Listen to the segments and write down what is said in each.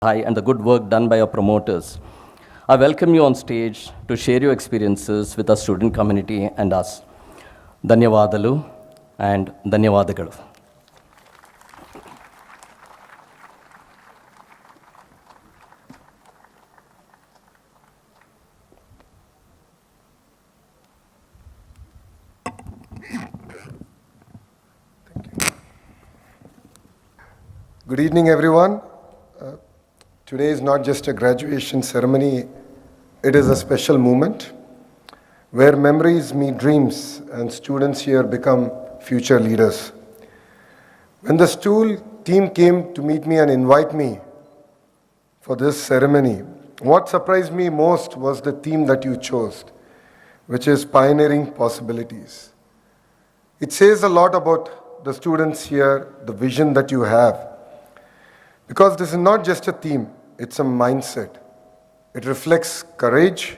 High and the good work done by our promoters. I welcome you on stage to share your experiences with our student community and us. Dhanyavadalu and Dhanyavadagalu. Good evening, everyone. Today is not just a graduation ceremony, it is a special moment where memories meet dreams and students here become future leaders. When the school team came to meet me and invite me for this ceremony, what surprised me most was the theme that you chose, which is pioneering possibilities. It says a lot about the students here, the vision that you have. Because this is not just a theme, it's a mindset. It reflects courage,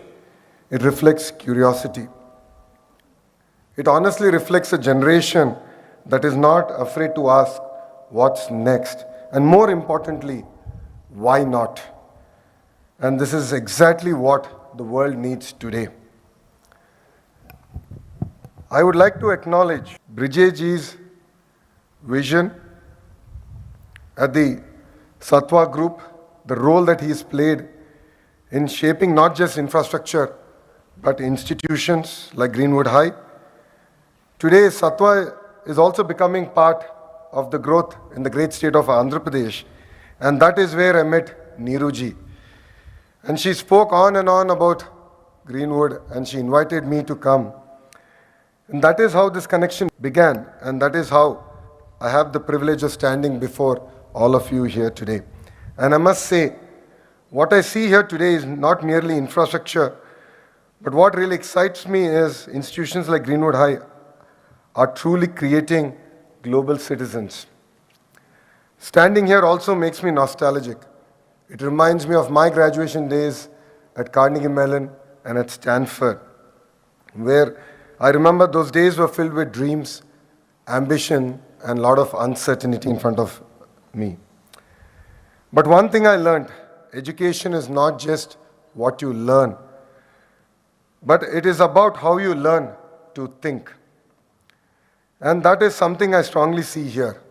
it reflects curiosity. It honestly reflects a generation that is not afraid to ask what's next, and more importantly, why not? And this is exactly what the world needs today. I would like to acknowledge Brijeji's vision at the Satwa Group, the role that he's played in shaping not just infrastructure, but institutions like Greenwood High. Today, Satwa is also becoming part of the growth in the great state of Andhra Pradesh, and that is where I met Neeruji. And she spoke on and on about Greenwood, and she invited me to come. And that is how this connection began, and that is how I have the privilege of standing before all of you here today. And I must say, what I see here today is not merely infrastructure, but what really excites me is institutions like Greenwood High are truly creating global citizens. Standing here also makes me nostalgic. It reminds me of my graduation days at Carnegie Mellon and at Stanford, where I remember those days were filled with dreams, ambition, and a lot of uncertainty in front of me. But one thing I learned, education is not just what you learn, but it is about how you learn to think. And that is something I strongly see here.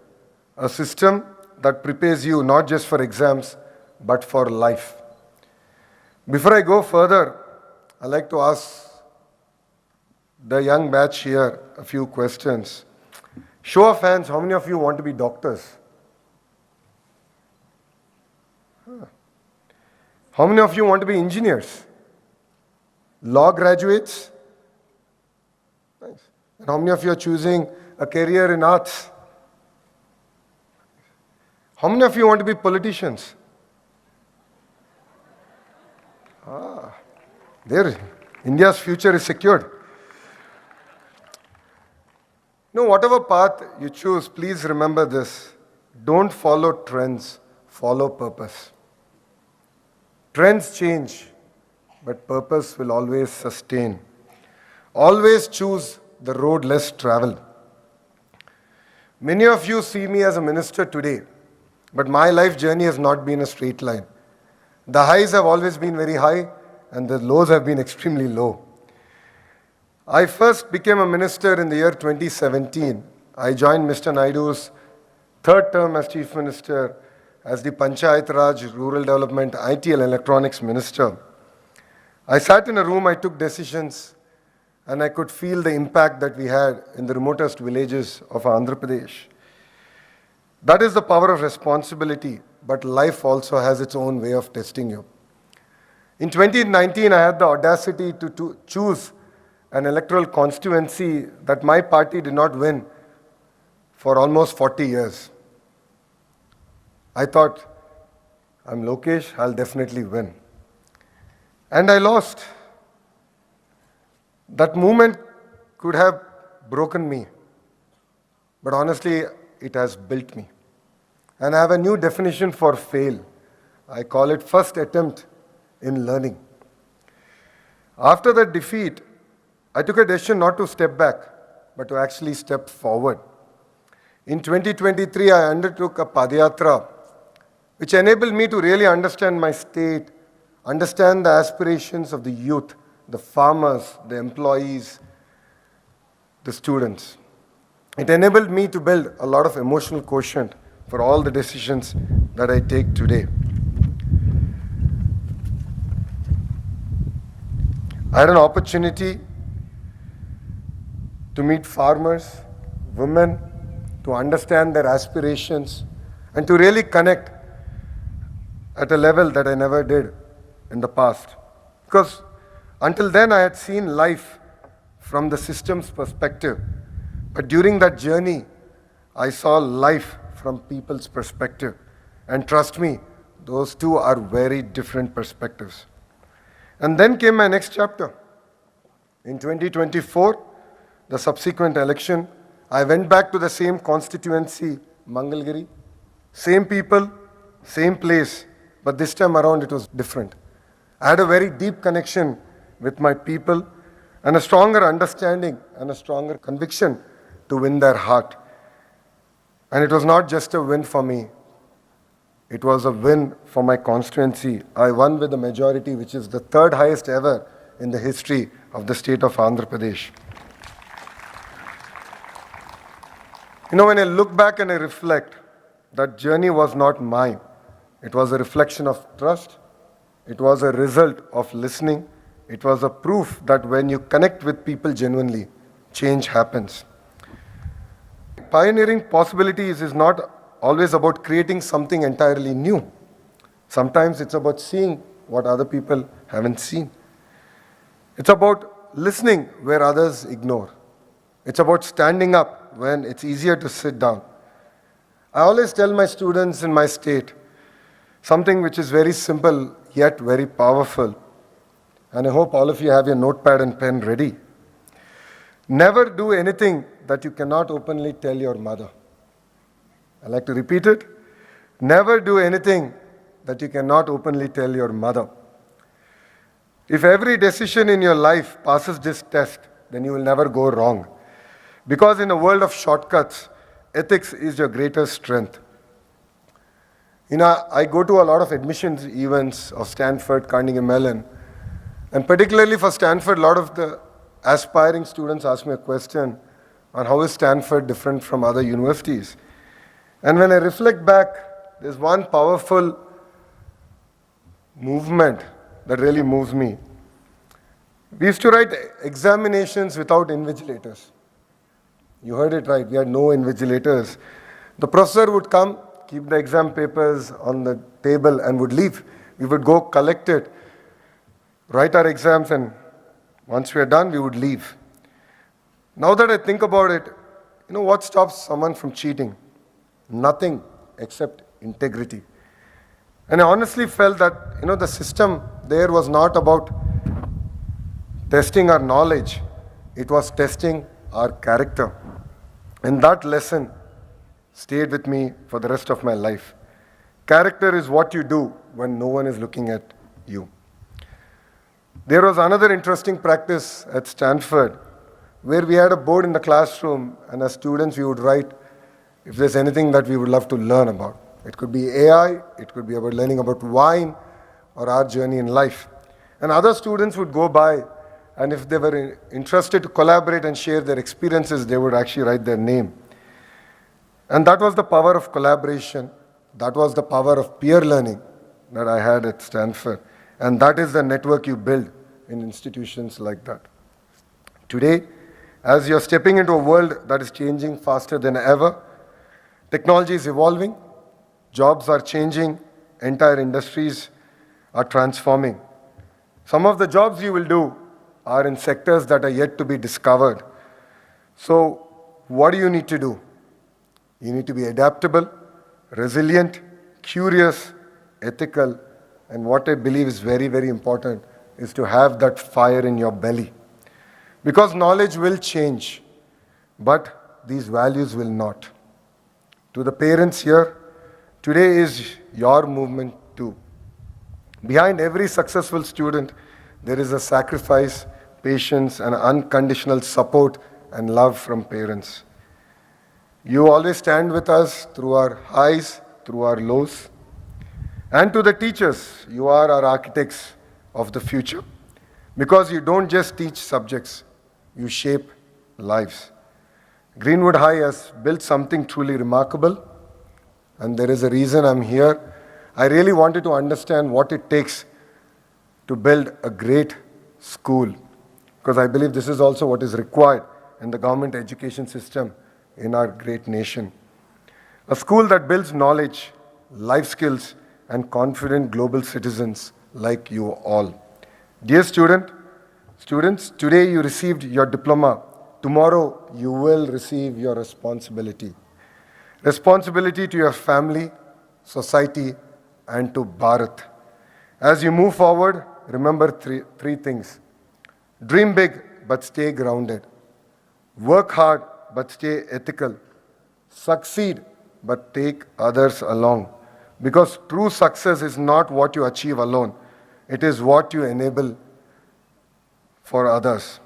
A system that prepares you not just for exams, but for life. Before I go further, I'd like to ask the young batch here a few questions. Show of hands, how many of you want to be doctors? How many of you want to be engineers? Law graduates? Nice. And how many of you are choosing a career in arts? How many of you want to be politicians? There, India's future is secured. No, whatever path you choose, please remember this. Don't follow trends, follow purpose. Trends change, but purpose will always sustain. Always choose the road less traveled. Many of you see me as a minister today, but my life journey has not been a straight line. The highs have always been very high, and the lows have been extremely low. I first became a minister in the year 2017. I joined Mr. Naidu's third term as Chief Minister as the Panchayat Raj, Rural Development, IT and Electronics Minister. I sat in a room, I took decisions, and I could feel the impact that we had in the remotest villages of Andhra Pradesh. That is the power of responsibility, but life also has its own way of testing you. In 2019, I had the audacity to choose an electoral constituency that my party did not win for almost 40 years. I thought, I'm Lokesh, I'll definitely win. And I lost. That moment could have broken me, but honestly, it has built me. And I have a new definition for fail. I call it first attempt in learning. After that defeat, I took a decision not to step back, but to actually step forward. In 2023, I undertook a Padayatra which enabled me to really understand my state, understand the aspirations of the youth, the farmers, the employees, the students. It enabled me to build a lot of emotional quotient for all the decisions that I take today. I had an opportunity to meet farmers, women, to understand their aspirations, and to really connect at a level that I never did in the past. Because until then I had seen life from the system's perspective. But during that journey, I saw life from people's perspective. And trust me, those two are very different perspectives. And then came my next chapter. In 2024, the subsequent election, I went back to the same constituency, Mangalgiri, same people, same place, but this time around it was different. I had a very deep connection with my people and a stronger understanding and a stronger conviction to win their heart. And it was not just a win for me, it was a win for my constituency. I won with a majority which is the third highest ever in the history of the state of Andhra Pradesh. You know, when I look back and I reflect, that journey was not mine. It was a reflection of trust. It was a result of listening. It was a proof that when you connect with people genuinely, change happens. Pioneering possibilities is not always about creating something entirely new. Sometimes it's about seeing what other people haven't seen. It's about listening where others ignore. It's about standing up when it's easier to sit down. I always tell my students in my state something which is very simple yet very powerful. And I hope all of you have your notepad and pen ready. Never do anything that you cannot openly tell your mother. I like to repeat it. Never do anything that you cannot openly tell your mother. If every decision in your life passes this test, then you will never go wrong. Because in a world of shortcuts, ethics is your greatest strength. You know, I go to a lot of admissions events of Stanford, Carnegie Mellon, and particularly for Stanford, a lot of the aspiring students ask me a question on how is Stanford different from other universities. And when I reflect back, there's one powerful movement that really moves me. We used to write examinations without invigilators. You heard it right, we had no invigilators. The professor would come, keep the exam papers on the table and would leave. We would go collect it, write our exams, and once we are done, we would leave. Now that I think about it, you know what stops someone from cheating? Nothing except integrity. And I honestly felt that, the system there was not about testing our knowledge, it was testing our character. And that lesson stayed with me for the rest of my life. Character is what you do when no one is looking at you. There was another interesting practice at Stanford where we had a board in the classroom, and as students we would write if there's anything that we would love to learn about. It could be AI, it could be about learning about wine or our journey in life. And other students would go by, and if they were interested to collaborate and share their experiences, they would actually write their name. And that was the power of collaboration. That was the power of peer learning that I had at Stanford. And that is the network you build in institutions like that. Today, as you're stepping into a world that is changing faster than ever, technology is evolving, jobs are changing, entire industries are transforming. Some of the jobs you will do are in sectors that are yet to be discovered. So, what do you need to do? You need to be adaptable, resilient, curious, ethical, and what I believe is very, very important is to have that fire in your belly. Because knowledge will change, but these values will not. To the parents here, today is your movement too. Behind every successful student, there is a sacrifice, patience, and unconditional support and love from parents. You always stand with us through our highs, through our lows. And to the teachers, you are our architects of the future because you don't just teach subjects, you shape lives. Greenwood High has built something truly remarkable, and there is a reason I'm here. I really wanted to understand what it takes to build a great school, because I believe this is also what is required in the government education system in our great nation. A school that builds knowledge, life skills, and confident global citizens like you all. Dear students, today you received your diploma. Tomorrow you will receive your responsibility. Responsibility to your family, society, and to Bharat. As you move forward, remember three things. Dream big, but stay grounded. Work hard, but stay ethical. Succeed, but take others along. Because true success is not what you achieve alone. It is what you enable for others.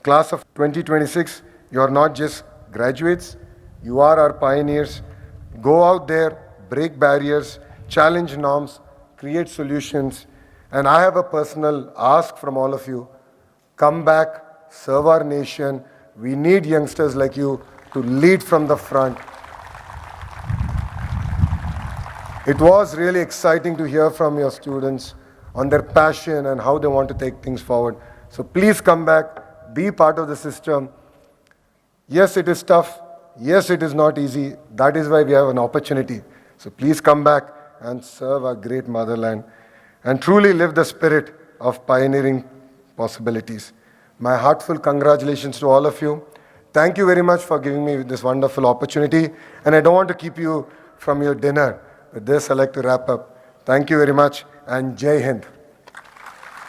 Class of 2026, you are not just graduates, you are our pioneers. Go out there, break barriers, challenge norms, create solutions. And I have a personal ask from all of you. Come back, serve our nation. We need youngsters like you to lead from the front. It was really exciting to hear from your students on their passion and how they want to take things forward. So please come back, be part of the system. Yes, it is tough. Yes, it is not easy. That is why we have an opportunity. So please come back and serve our great motherland and truly live the spirit of pioneering possibilities. My heartfelt congratulations to all of you. Thank you very much for giving me this wonderful opportunity. And I don't want to keep you from your dinner. With this, I'd like to wrap up. Thank you very much and Jai Hind.